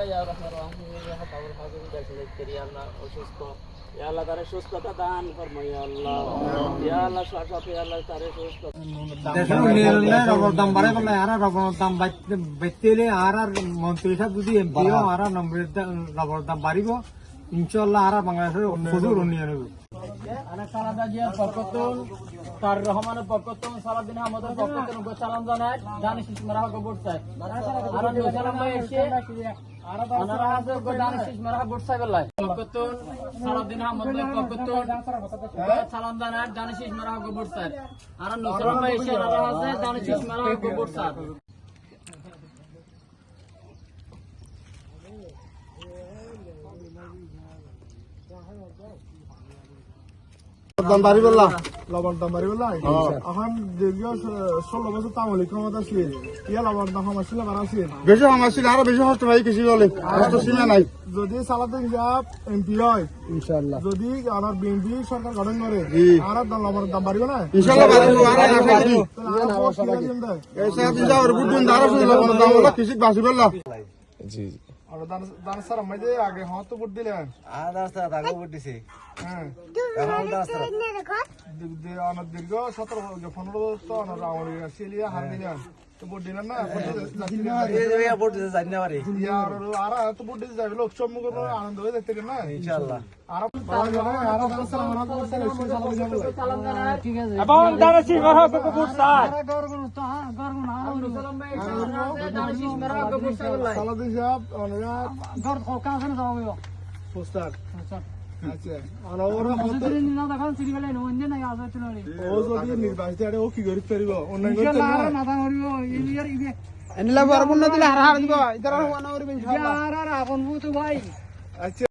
ইয়া রাহমার রহিম ইয়া হাতাউল হাকিম দেশে করি আল্লাহ অসুস্থ ইয়া আল্লাহ তারে সুস্থতা দান ফরমা ইয়া আল্লাহ ইয়া আল্লাহ শাফি আল্লাহ তারে সুস্থ দেশের উন্নয়নে রবর দাম বাড়ে বলে আর রবর দাম বাইতেলে আর মন্ত্রী সাহেব যদি এমপিও আর নম্বরের রবর দাম বাড়িব ইনশাআল্লাহ আর বাংলাদেশের প্রচুর উন্নয়ন হবে। খালেদা জিয়ার পক্ষতুন তার রহমানের পক্ষতুন সালাউদ্দিন আহমদের পক্ষতুন চালান জানায় দানিশ মারা গোবর চাই আর নজরুল ভাই এসে ওনারা হাজার দানিশ মারা গোবর চাই বলাই পক্ষতুন সালাউদ্দিন আহমদের পক্ষতুন চালান জানায় দানিশ মারা গোবর চাই আর নজরুল ভাই এসে ওনারা হাজার দানিশ মারা গোবর চাই দাম বাড়ি বললা লবণ দাম বাড়ি বললা এখন দীর্ঘ 16 বছর তামলিক ক্ষমতা ছিল ইয়া লবণ দাম সমস্যা বাড়াছিল বেশি সমস্যা আরো বেশি কষ্ট হয় কৃষি বলে কষ্ট সীমা নাই যদি সালাউদ্দিন সাহেব এমপি হয় ইনশাআল্লাহ যদি আমার বিএনপি সরকার গঠন করে আর লবণ দাম বাড়িবে না ইনশাআল্লাহ বাড়িবে আর আশা করি এই সাহেব যাওয়ার বুদ্ধি দ্বারা লবণ দাম হলো কৃষি বাঁচি বললা জি আর দান স্যার আমাদের আগে হত ভোট দিলেন আর স্যার আগে ভোট দিছি হ্যাঁ দীর্ঘ 17-15 বছর রাউন্ড সিলিয়া হার দিলেন তো ভোট দিলেন না ভোট দিতে জানি না পারি আর তো ভোট দিতে যাবে লোক চমক আনন্দ হয়ে দেখতে না ইনশাআল্লাহ আর এবং দানিশ মারা গোবর চাই সালাউদ্দিন সাহেব পোস্টার আচ্ছা ও যদি নির্বাচিত ও কি করি পারিব অন্যান্য এনলা বরবন না দিলে হার হার দিব ইদার হওয়া না করবে ইনশাআল্লাহ আচ্ছা